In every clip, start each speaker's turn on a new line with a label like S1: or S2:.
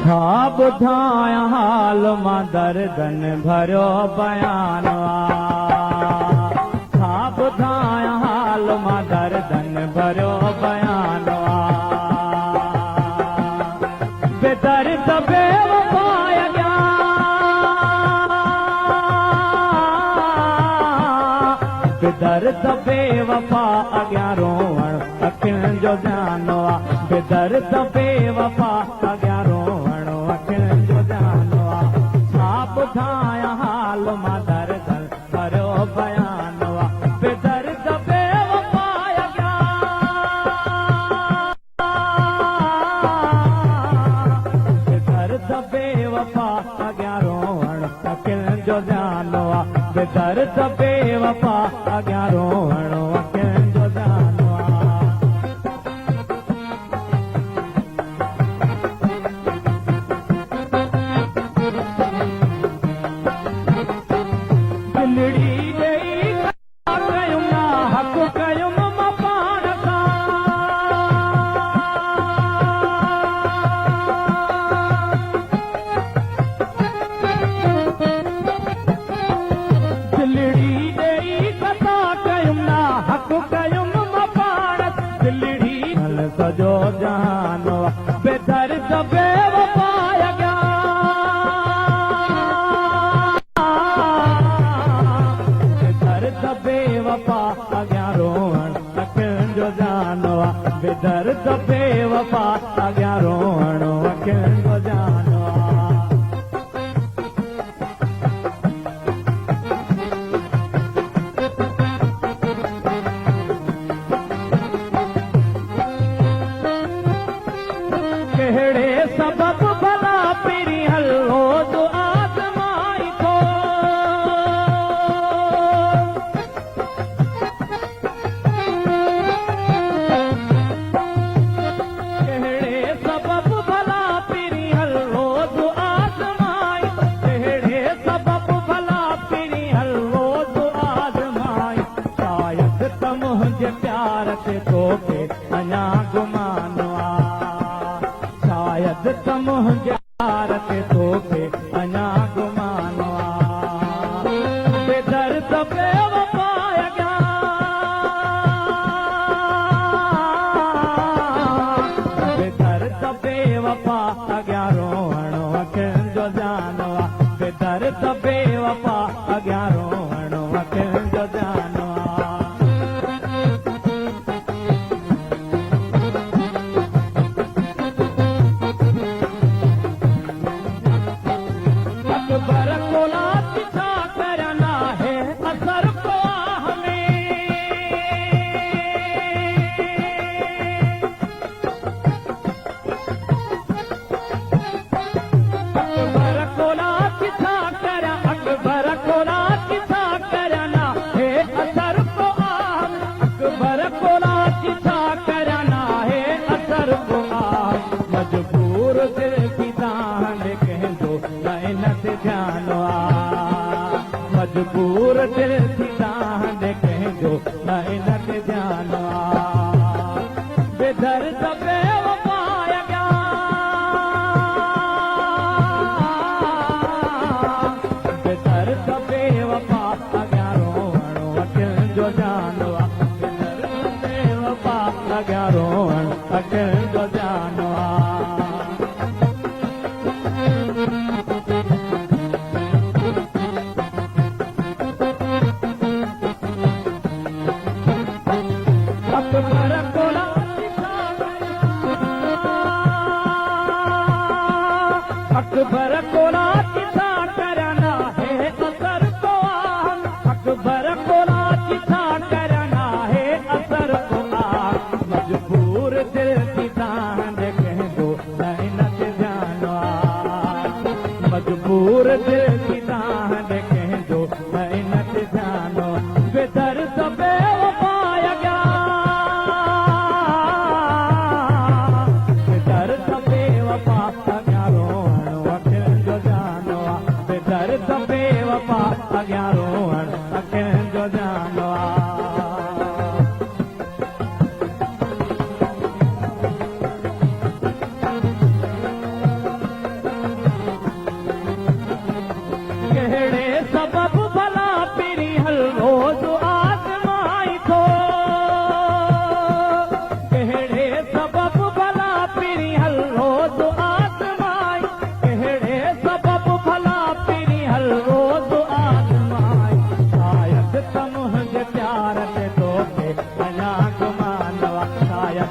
S1: छा ॿुधायां हाल मां दर्दन भरियो बयान छा ॿुधायां हाल मां दर्दन भरियो बयान बेदर्द बेवफा अॻियां बेदर्द बेवफा अॻियां रोअण अखियुनि जो ध्यानु बेदर्द बेवफा अॻियां रोअण अखियुनि जो ध्यानु छा ॿुधायां हाल मां दर्दन भरियो बयान बेदर्द बेवफा अॻियां बेदर्द बेवफा अॻियां रोअण अखियुनि जो ध्यानु बेदर्द बेवफा अॻियां रोअण अखियुनि जो ध्यानु सजो जानो बेदर्द बेवफा अॻियां बेदर्द बेवफा अॻियां रोअण अखियुनि जो जानो बेदर्द बेवफा अॻियां रोअण अखियुनि जो जानो कहिड़े सबब भला पिरी हलो तो आज़माई थो कहिड़े सबब भला पिरी हलो तो आज़माई कहिड़े सबब भला पिरी हलो तो आज़माई शायद त मुंहिंजे प्यार ते तोखे अञा गुमानो शायद त मुंहिंजे प्यार ते तोखे अञा गुमानो बेदर्द बेवफा अॻियां बेदर्द बेवफा अॻियां रोअण अखियुनि जो जानो बेदर्द बेवफा अॻियां रोअण अखियुनि जो जानो अकबर कोला छा करना है असर को हमें अकबर कोला छा कर अकबर कोला छा करना है असर को अकबर कोला छा करना है असर को मजबूर दिल की दान कहंदो नैनत ध्यानो मजबूर दिल की दान कहंदो नैनत ध्यानो बेदर्द बेवफा अॻियां बेदर्द बेवफा अॻियां रोअण अखियुनि जो जानो बेदर्द बेवफा अॻियां रोअण अखियुनि जो जानो अकबर कोला अकबर कोला छा करना है असर को अकबर कोला छा करना है असर को मजबूर दिल की दान कहंदो नैनत ध्यानो मजबूर दिल की दान कहंदो नैनत ध्यानो बेदर्द बेवफा अॻियां बेदर्द बेवफा अॻियां रोअण अखियुनि जो जानो बेदर्द बेवफा अॻियां रोअण अखियुनि जो जानो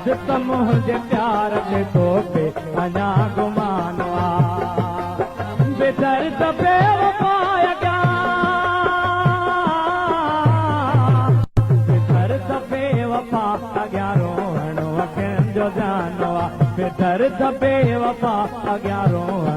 S1: अॼु त मुंहिंजे प्यार ते तोखे अञा गुमान बेदर्द बेवफा बेदर्द बेवफा अॻियां रोअण अखियुनि जो ध्यानु बेदर्द बेवफा अॻियां रोअण